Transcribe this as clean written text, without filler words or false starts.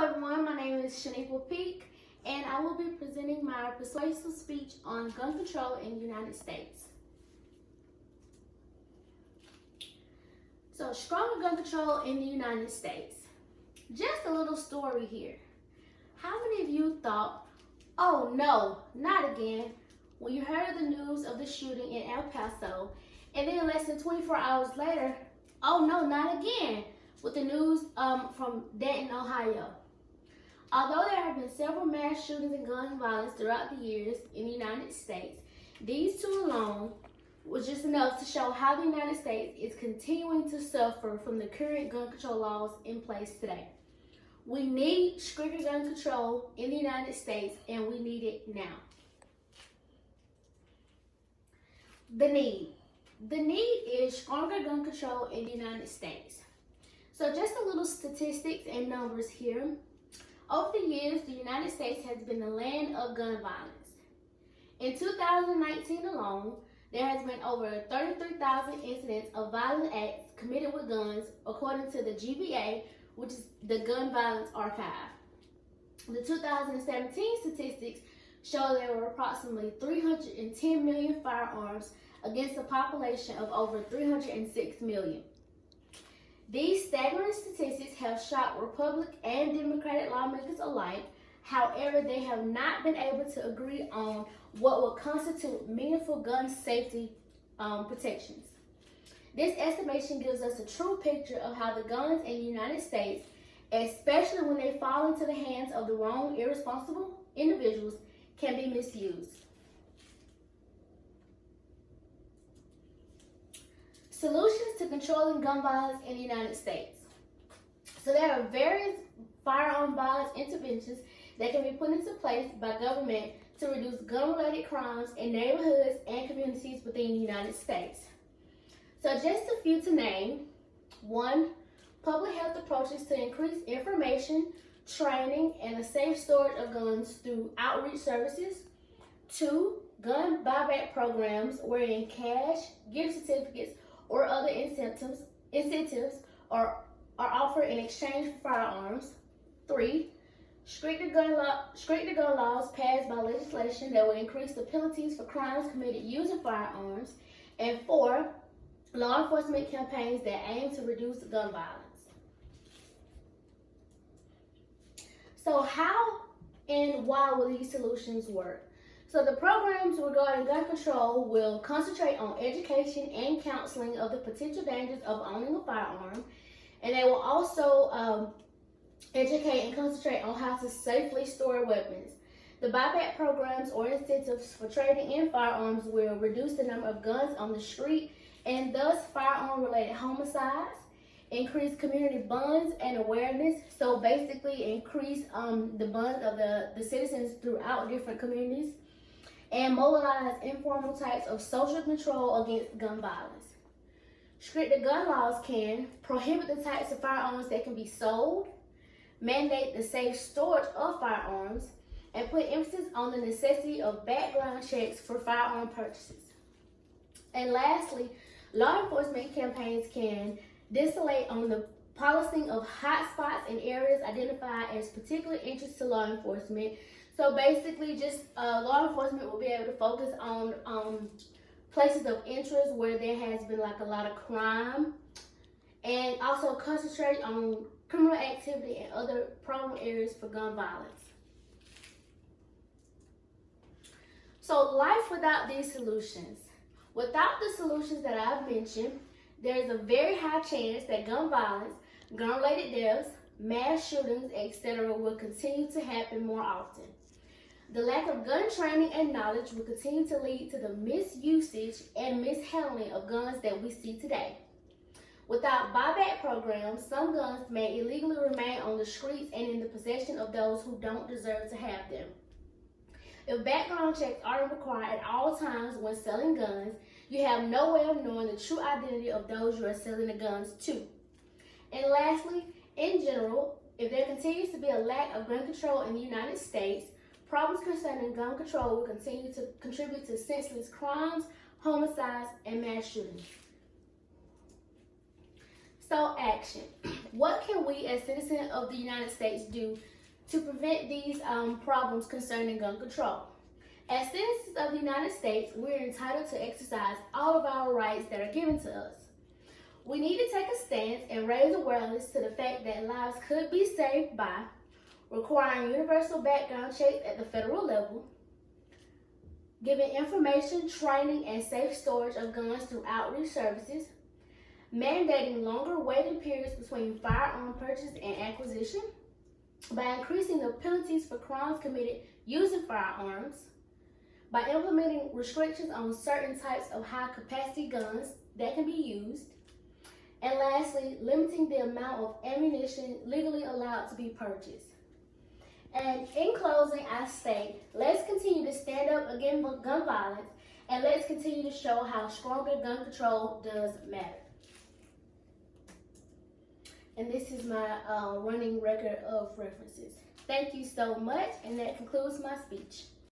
Hello everyone, my name is Shaniqua Peak and I will be presenting my persuasive speech on gun control in the United States. So, stronger gun control in the United States. Just a little story here. How many of you thought, oh no, not again, when you heard the news of the shooting in El Paso, and then less than 24 hours later, oh no, not again, with the news from Dayton, Ohio. Although there have been several mass shootings and gun violence throughout the years in the United States, these two alone was just enough to show how the United States is continuing to suffer from the current gun control laws in place today. We need stricter gun control in the United States, and we need it now. The need is stronger gun control in the United States. So just a little statistics and numbers here. Over the years, the United States has been the land of gun violence. In 2019 alone, there has been over 33,000 incidents of violent acts committed with guns, according to the GVA, which is the Gun Violence Archive. The 2017 statistics show there were approximately 310 million firearms against a population of over 306 million. These staggering statistics have shocked Republican and Democratic lawmakers alike. However, they have not been able to agree on what would constitute meaningful gun safety protections. This estimation gives us a true picture of how the guns in the United States, especially when they fall into the hands of the wrong, irresponsible individuals, can be misused. Solutions to controlling gun violence in the United States. So there are various firearm violence interventions that can be put into place by government to reduce gun-related crimes in neighborhoods and communities within the United States. So just a few to name. 1, public health approaches to increase information, training, and a safe storage of guns through outreach services. 2, gun buyback programs wherein cash, gift certificates, or other incentives are offered in exchange for firearms. 3, stricter gun laws passed by legislation that will increase the penalties for crimes committed using firearms. And 4, law enforcement campaigns that aim to reduce gun violence. So how and why will these solutions work? So the programs regarding gun control will concentrate on education and counseling of the potential dangers of owning a firearm, and they will also educate and concentrate on how to safely store weapons. The buyback programs or incentives for trading in firearms will reduce the number of guns on the street and thus firearm-related homicides, increase community bonds and awareness, so basically increase the bonds of the citizens throughout different communities, and mobilize informal types of social control against gun violence. Stricter gun laws can prohibit the types of firearms that can be sold, mandate the safe storage of firearms, and put emphasis on the necessity of background checks for firearm purchases. And lastly, law enforcement campaigns can distillate on the policing of hotspots in areas identified as particular interest to law enforcement. So basically, just law enforcement will be able to focus on places of interest where there has been like a lot of crime, and also concentrate on criminal activity and other problem areas for gun violence. So life without these solutions. Without the solutions that I've mentioned, there is a very high chance that gun violence, gun-related deaths, mass shootings, etc. will continue to happen more often. The lack of gun training and knowledge will continue to lead to the misusage and mishandling of guns that we see today. Without buyback programs, some guns may illegally remain on the streets and in the possession of those who don't deserve to have them. If background checks are required at all times when selling guns, you have no way of knowing the true identity of those you are selling the guns to. And lastly, in general, if there continues to be a lack of gun control in the United States, problems concerning gun control will continue to contribute to senseless crimes, homicides, and mass shootings. So action. What can we as citizens of the United States do to prevent these problems concerning gun control? As citizens of the United States, we're entitled to exercise all of our rights that are given to us. We need to take a stance and raise awareness to the fact that lives could be saved by requiring universal background checks at the federal level, giving information, training, and safe storage of guns through outreach services, mandating longer waiting periods between firearm purchase and acquisition, by increasing the penalties for crimes committed using firearms, by implementing restrictions on certain types of high-capacity guns that can be used, and lastly, limiting the amount of ammunition legally allowed to be purchased. And in closing, I state, let's continue to stand up against gun violence, and let's continue to show how stronger gun control does matter. And this is my running record of references. Thank you so much, and that concludes my speech.